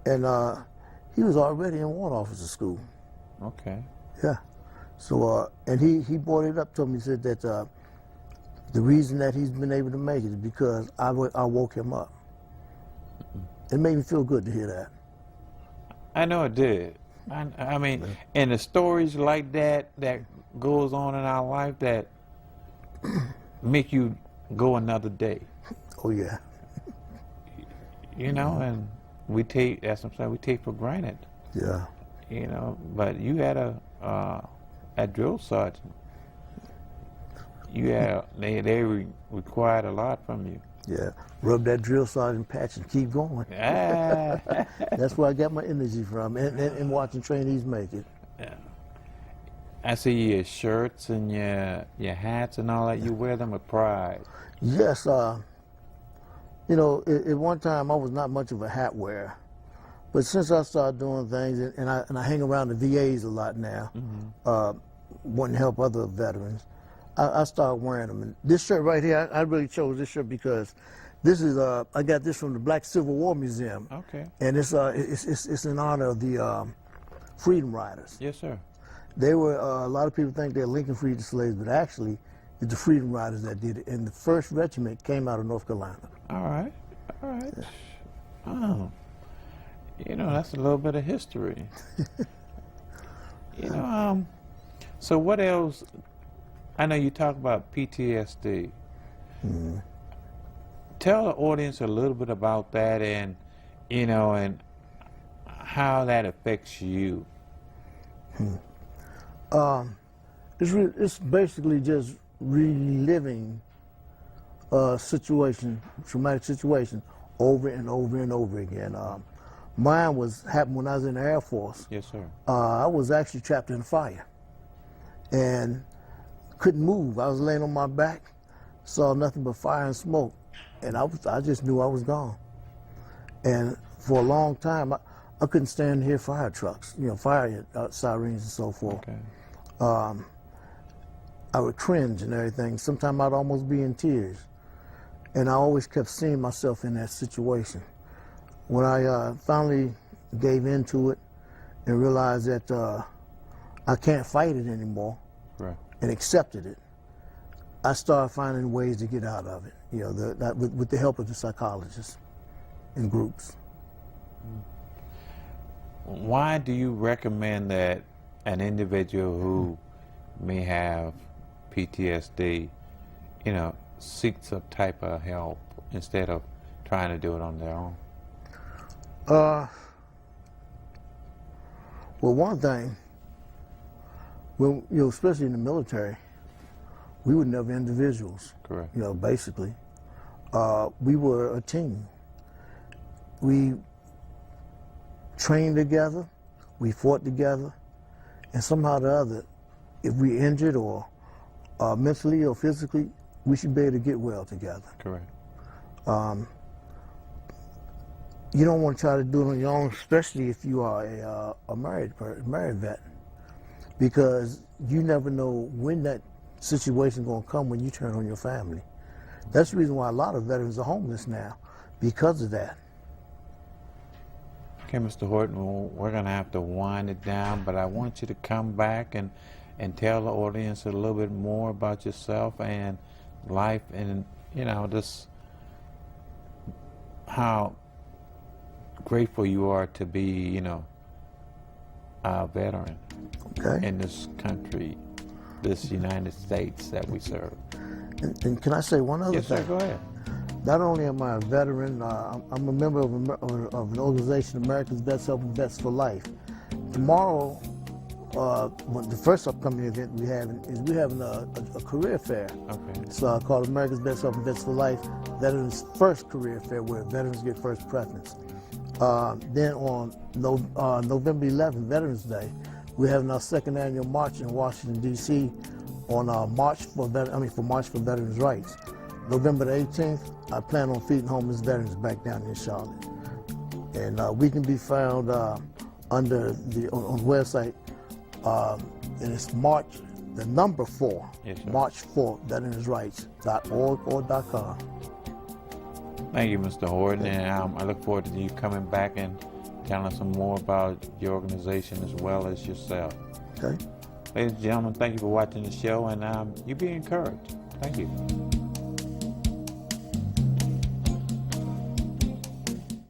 And he was already in warrant officer school. Okay. Yeah. So, and he brought it up to me. He said that the reason that he's been able to make it is because I woke him up. It made me feel good to hear that. I know it did. I mean, and the stories like that goes on in our life that make you go another day. Oh yeah. You know, and we take, that's what I'm saying, we take for granted. Yeah. You know, but you had a drill sergeant. You had, they required a lot from you. Yeah. Rub that drill sergeant patch and keep going. That's where I got my energy from, and watching trainees make it. Yeah. I see your shirts and your hats and all that. You wear them with pride. Yes. You know, at one time I was not much of a hat wearer, but since I started doing things, and I hang around the VAs a lot now, wanting to help other veterans, I started wearing them. And this shirt right here, I really chose this shirt because this is I got this from the Black Civil War Museum. Okay. And it's in honor of the Freedom Riders. Yes, sir. They were a lot of people think they're Lincoln freed the slaves, but actually it's the Freedom Riders that did it. And the first regiment came out of North Carolina. All right. All right. Yeah. Oh. You know, that's a little bit of history. You know, so what else? I know you talk about PTSD. Mm-hmm. Tell the audience a little bit about that, and you know, and how that affects you. It's basically just reliving a situation, traumatic situation, over and over and over again. Mine happened when I was in the Air Force. Yes, sir. I was actually trapped in a fire and couldn't move. I was laying on my back, saw nothing but fire and smoke, and I just knew I was gone. And for a long time, I couldn't stand to hear fire trucks, you know, fire sirens and so forth. Okay. I would cringe and everything. Sometimes I'd almost be in tears. And I always kept seeing myself in that situation. When I finally gave into it and realized that I can't fight it anymore, right, and accepted it, I started finding ways to get out of it, you know, with the help of the psychologists and groups. Why do you recommend that an individual who may have PTSD, you know, seek some type of help instead of trying to do it on their own? Well, one thing, well, you know, especially in the military, we were never individuals. Correct. You know, basically, we were a team. We trained together, we fought together, and somehow or the other, if we injured or mentally or physically, we should be able to get well together. Correct. You don't want to try to do it on your own, especially if you are a married vet, because you never know when that situation is going to come when you turn on your family. That's the reason why a lot of veterans are homeless now, because of that. Okay, Mr. Horton, we're going to have to wind it down, but I want you to come back and tell the audience a little bit more about yourself and life, and, you know, just how grateful you are to be, you know, a veteran in this country, this United States that we serve. And can I say one other thing? Yes, sir, go ahead. Not only am I a veteran, I'm a member of an organization, America's Vets Helping Vets for Life. Tomorrow, the first upcoming event we have is we're having a career fair. Okay. It's called America's Vets Helping Vets for Life, Veterans First Career Fair, where veterans get first preference. Then on November 11th, Veterans Day, we're having our second annual march in Washington, D.C. on March for Veterans' Rights. November the 18th, I plan on feeding homeless veterans back down in Charlotte. And we can be found under on the website, and it's March, the number 4, yes, March 4, veteransrights.org or .com. Thank you, Mr. Horton, and I look forward to you coming back and telling us some more about your organization as well as yourself. Okay. Ladies and gentlemen, thank you for watching the show, and you be encouraged. Thank you.